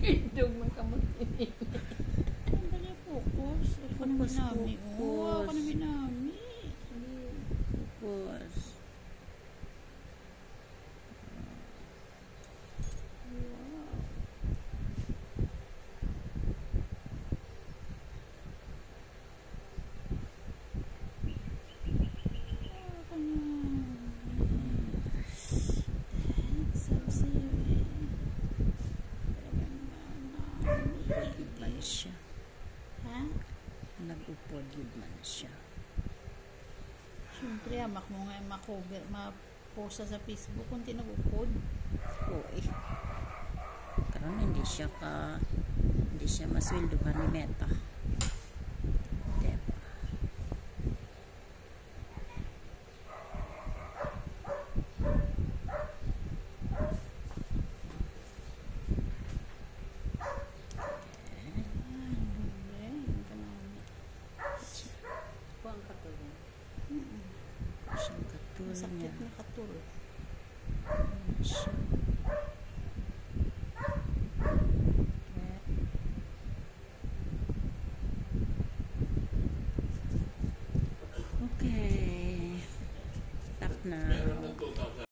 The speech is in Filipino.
Idog man ka magsinig. Dali, focus. Ako na minami. Oo, ako na minami. Focus. Siya. Ha? Nag-upod yun man siya. Siyempre, amak mo nga makover, ma-posta sa Facebook kung tinagupod. Oo eh. Karon hindi siya masweldohan ni Meta. Diba? Siyang katul Sakit niya. na katul.